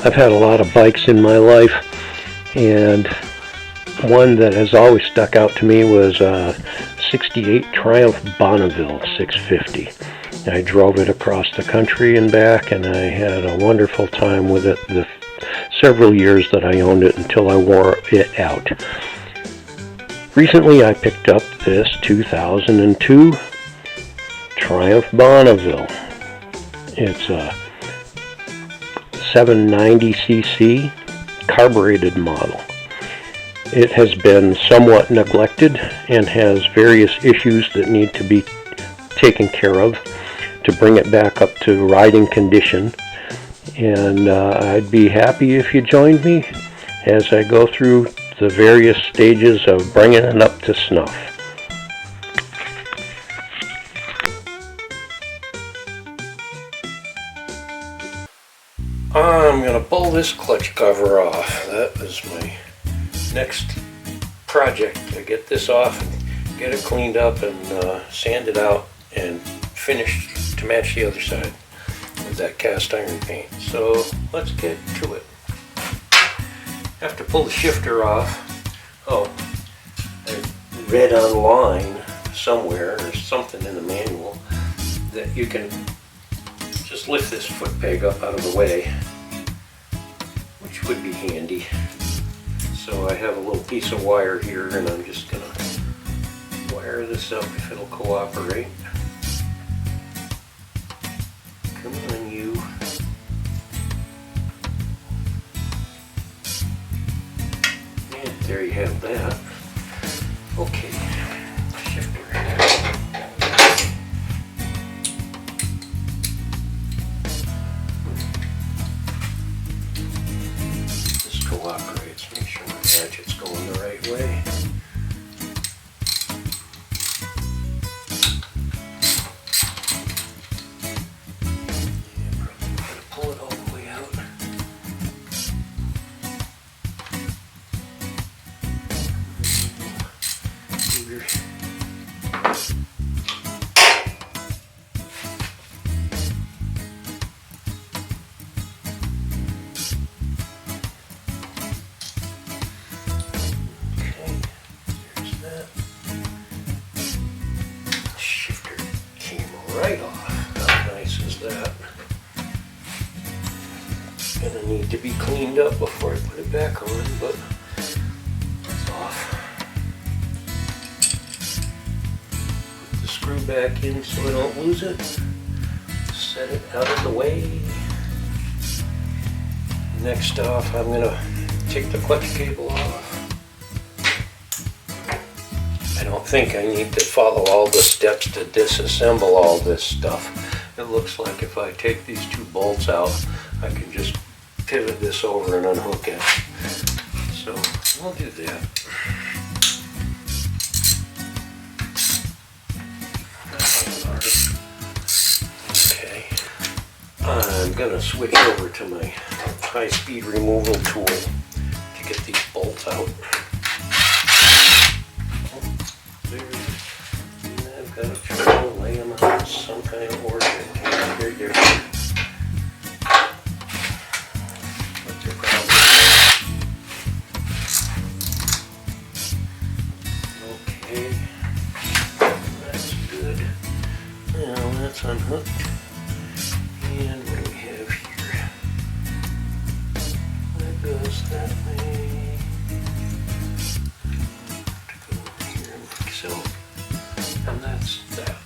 I've had a lot of bikes in my life, and one that has always stuck out to me was a 68 Triumph Bonneville 650. I drove it across the country and back, and I had a wonderful time with it the several years that I owned it until I wore it out. Recently I picked up this 2002 Triumph Bonneville. It's a 790cc carbureted model. It has been somewhat neglected and has various issues that need to be taken care of to bring it back up to riding condition. And I'd be happy if you joined me as I go through the various stages of bringing it up to snuff. I'm going to pull this clutch cover off. That is my next project, to get this off and get it cleaned up and sand it out and finished to match the other side with that cast iron paint. So let's get to it. Have to pull the shifter off. Oh, I read online somewhere or something in the manual that you can just lift this foot peg up out of the way, which would be handy. So I have a little piece of wire here, and I'm just going to wire this up if it'll cooperate. Come on, you. And there you have that. Okay, shifter. This cooperates. Make sure my ratchet's going the right way. Right off. How nice is that? Gonna need to be cleaned up before I put it back on, but it's off. Put the screw back in so I don't lose it. Set it out of the way. Next off, I'm gonna take the clutch cable off. I don't think I need to follow all the steps to disassemble all this stuff. It looks like if I take these two bolts out, I can just pivot this over and unhook it. So I'll do that. Okay. I'm going to switch over to my high-speed removal tool to get these bolts out. I've got to try to lay them out in some kind of order. It's very different. But they're probably okay. That's good. Now that's unhooked. And what do we have here? That goes that way. And that's that.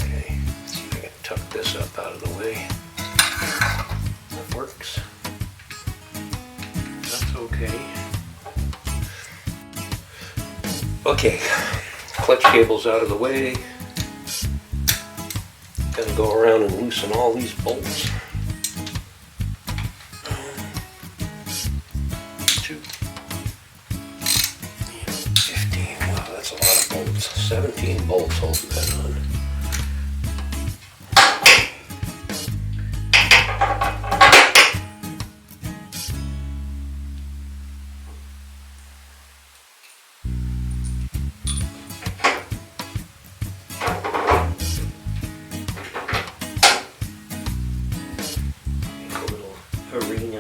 Okay, let's see if I can tuck this up out of the way. That works. That's okay. Okay, clutch cable's out of the way. Gonna go around and loosen all these bolts. 2. 17 bolts holding that on.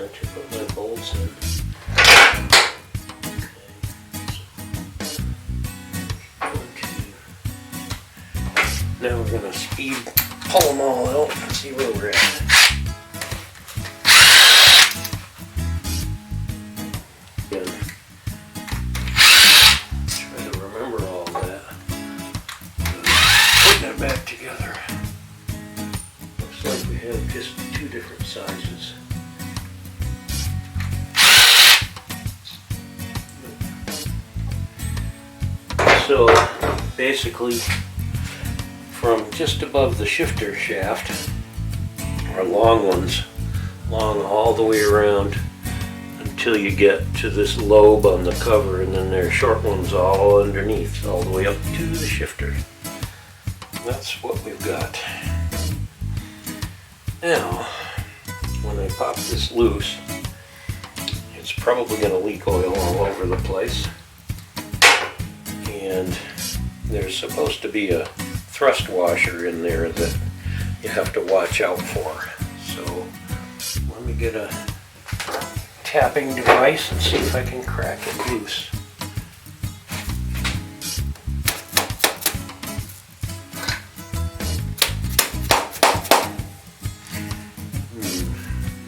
to put my bolts in. Now we're going to speed pull them all out and see where we're at. Again, try to remember all that. Putting it back together. Looks like we have just two different sizes. So basically, from just above the shifter shaft are long ones, long all the way around until you get to this lobe on the cover, and then there are short ones all underneath, all the way up to the shifter. That's what we've got. Now, when I pop this loose, it's probably going to leak oil all over the place. And there's supposed to be a thrust washer in there that you have to watch out for. So let me get a tapping device and see if I can crack it loose.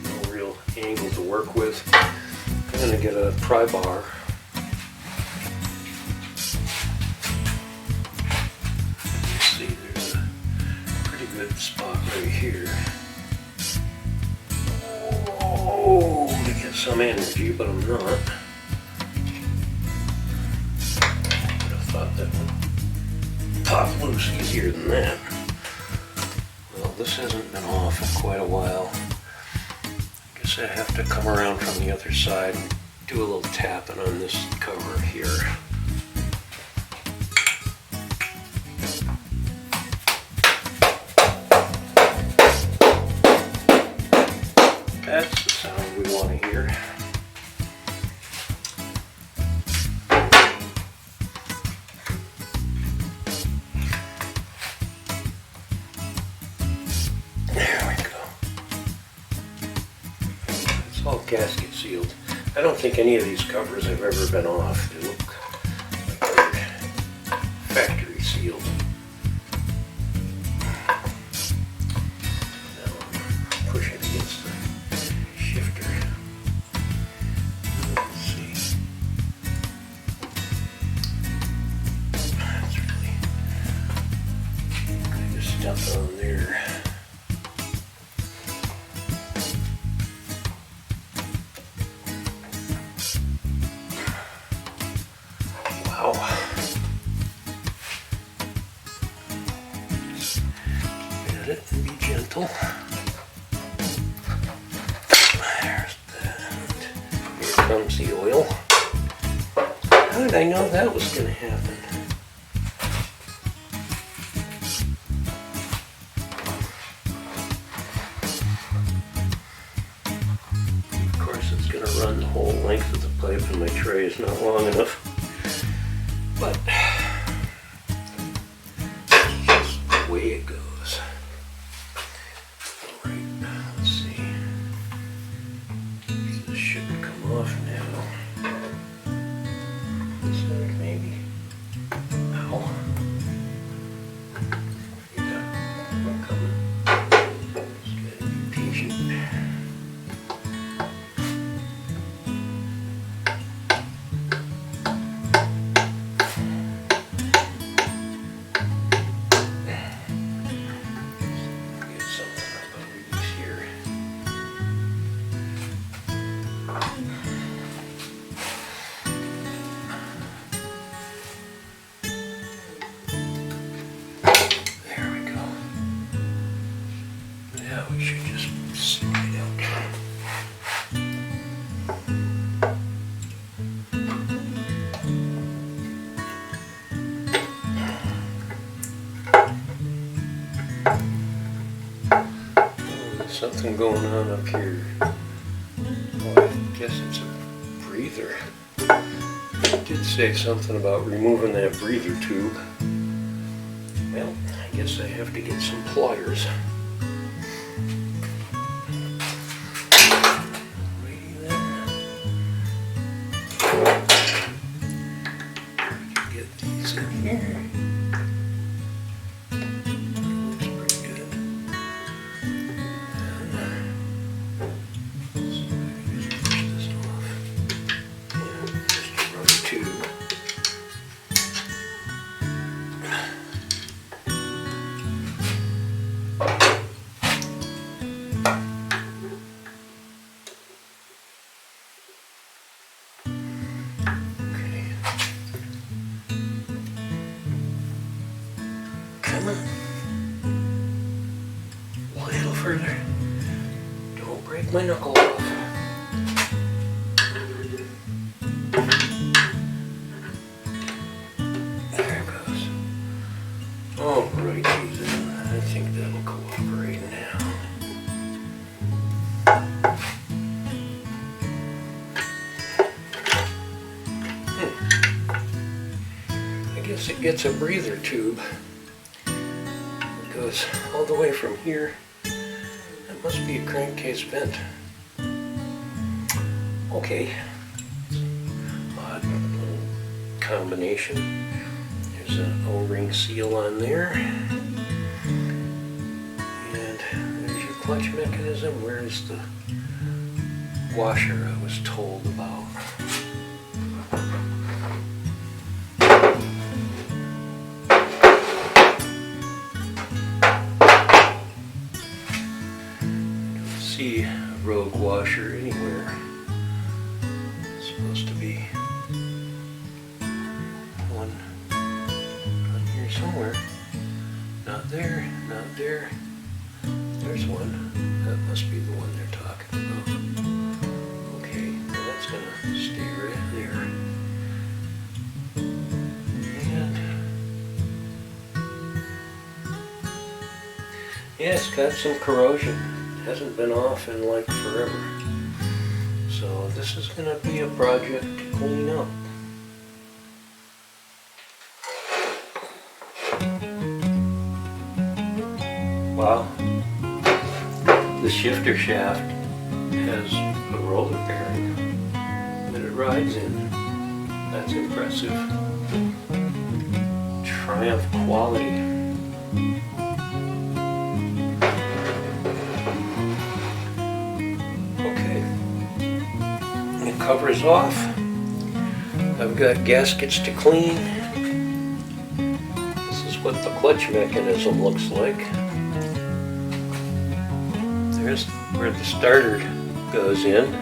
No real angle to work with. I'm going to get a pry bar. Spot right here. Oh, to get some energy, but I'm not. Would have thought that would pop loose easier than that. Well, this hasn't been off in quite a while. I guess I have to come around from the other side and do a little tapping on this cover here. That's the sound we want to hear. There we go. It's all gasket sealed. I don't think any of these covers have ever been off. They look like they're factory sealed. Now I'm pushing against the shifter. Let's see. That's really kind of stuff on there. Wow. Just get it and be gentle. Comes the oil. How did I know that was going to happen? Of course, it's going to run the whole length of the pipe, and my tray is not long enough. But that's just the way it goes. All right, let's see. This shouldn't come off now. This side maybe. Ow. Yeah, we're coming. Just gotta be patient. Get something up on these here. There we go. Now we should just slide out. There's something going on up here. Oh, I guess it's a breather. It did say something about removing that breather tube. Well, I guess I have to get some pliers. Right Come on. A little further. Don't break my knuckle off. There it goes. Alrighty then. I think that'll cooperate now. I guess it gets a breather tube. It goes all the way from here. That must be a crankcase vent. Okay. Odd little combination. There's an O-ring seal on there. And there's your clutch mechanism. Where's the washer I was told about? See a rogue washer anywhere. It's supposed to be one on here somewhere. Not there, not there. There's one. That must be the one they're talking about. Okay, well that's gonna stay right there. And yeah, it's got some corrosion. Hasn't been off in like forever. So this is going to be a project to clean up. Wow. The shifter shaft has a roller bearing that it rides in. That's impressive. Triumph quality. Covers off. I've got gaskets to clean. This is what the clutch mechanism looks like. There's where the starter goes in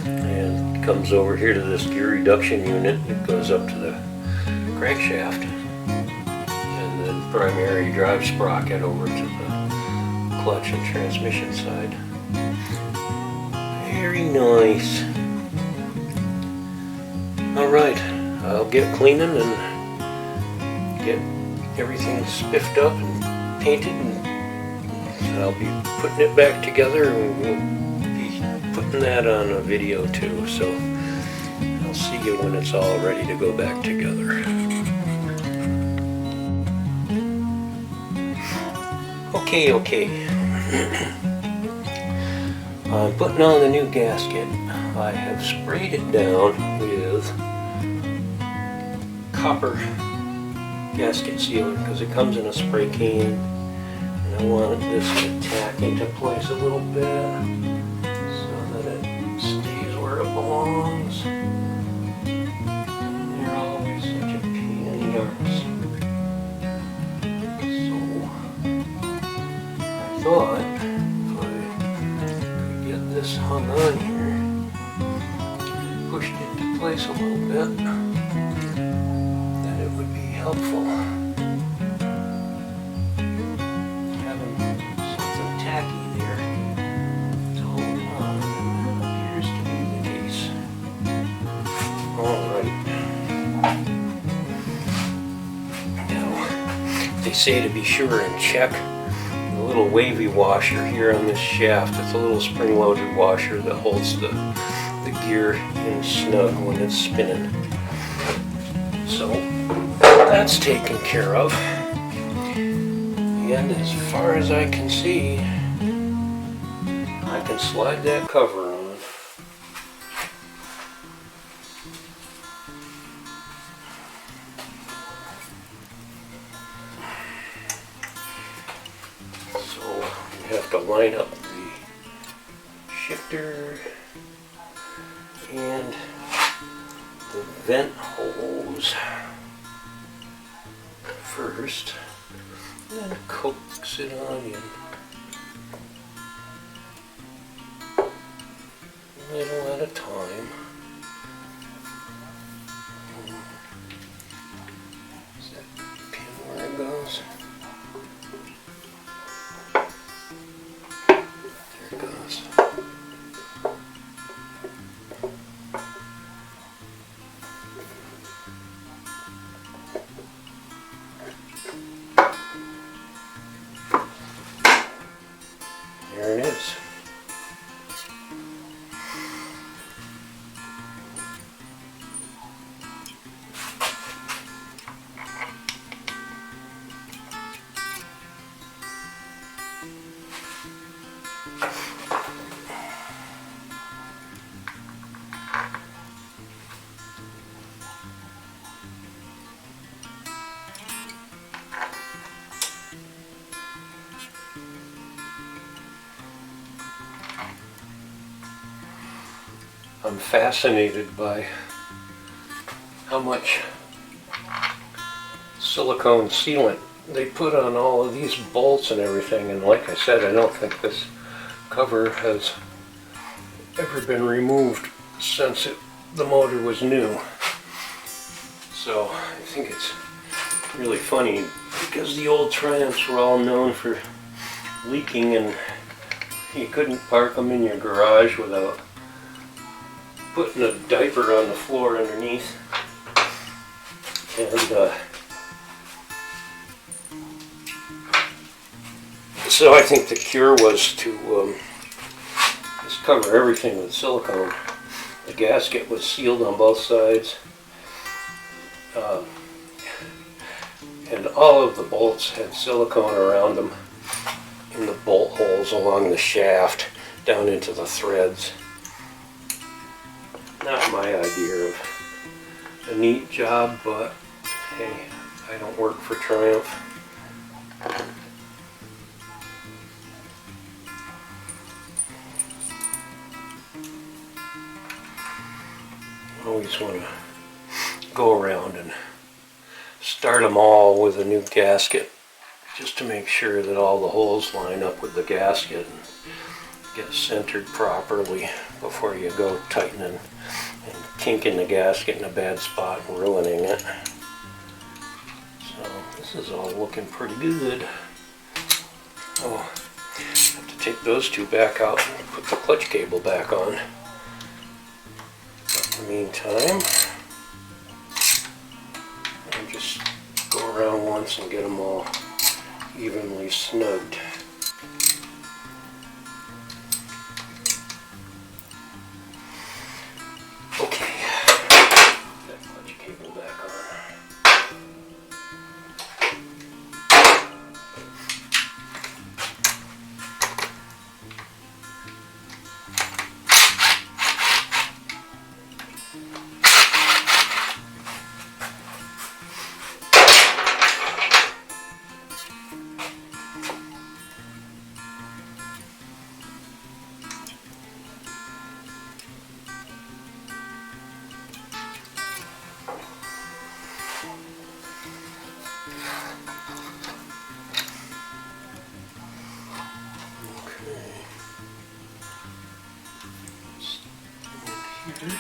and comes over here to this gear reduction unit. It goes up to the crankshaft and then primary drive sprocket over to the clutch and transmission side. Very nice. Alright, I'll get cleaning and get everything spiffed up and painted, and I'll be putting it back together, and we'll be putting that on a video too, so I'll see you when it's all ready to go back together. Okay. I'm putting on the new gasket. I have sprayed it down with copper gasket sealer because it comes in a spray can, and I wanted this to tack into place a little bit so that it stays where it belongs. And they're always such a pain in the arse. So I thought this hung on here and pushed it to place a little bit, that it would be helpful having something tacky there to hold on, and that appears to be the case. Alright. Now, they say to be sure and check a little wavy washer here on this shaft. It's a little spring-loaded washer that holds the gear in snug when it's spinning. So that's taken care of. And as far as I can see, I can slide that cover on. Have to line up the shifter and the vent holes first, and then coax it on in. it goes. There it is. I'm fascinated by how much silicone sealant they put on all of these bolts and everything, and like I said, I don't think this cover has ever been removed since the motor was new. So I think it's really funny because the old Triumphs were all known for leaking, and you couldn't park them in your garage without putting a diaper on the floor underneath. And so I think the cure was to just cover everything with silicone. The gasket was sealed on both sides, and all of the bolts had silicone around them in the bolt holes along the shaft down into the threads. Not my idea of a neat job, but hey, I don't work for Triumph. I always want to go around and start them all with a new gasket, just to make sure that all the holes line up with the gasket and get centered properly before you go tightening and kinking the gasket in a bad spot and ruining it. So this is all looking pretty good. Oh, I have to take those two back out and put the clutch cable back on. But in the meantime, I'll just go around once and get them all evenly snugged. Okay, that clutch cable back on. Here.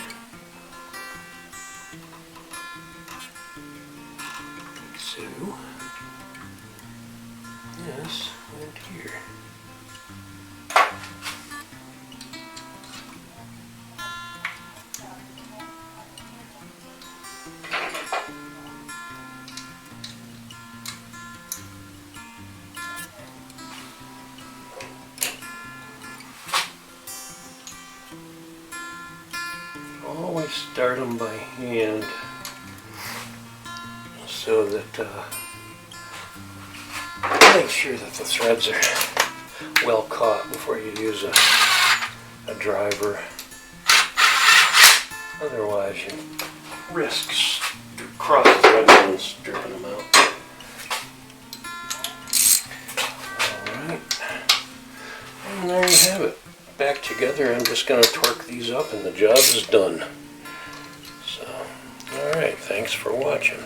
So, yes, and here. Always start them by hand so that make sure that the threads are well caught before you use a driver. Otherwise you risk cross threading and stripping them out. Alright, and there you have it. Back together. I'm just going to torque these up and the job is done. So, alright, thanks for watching.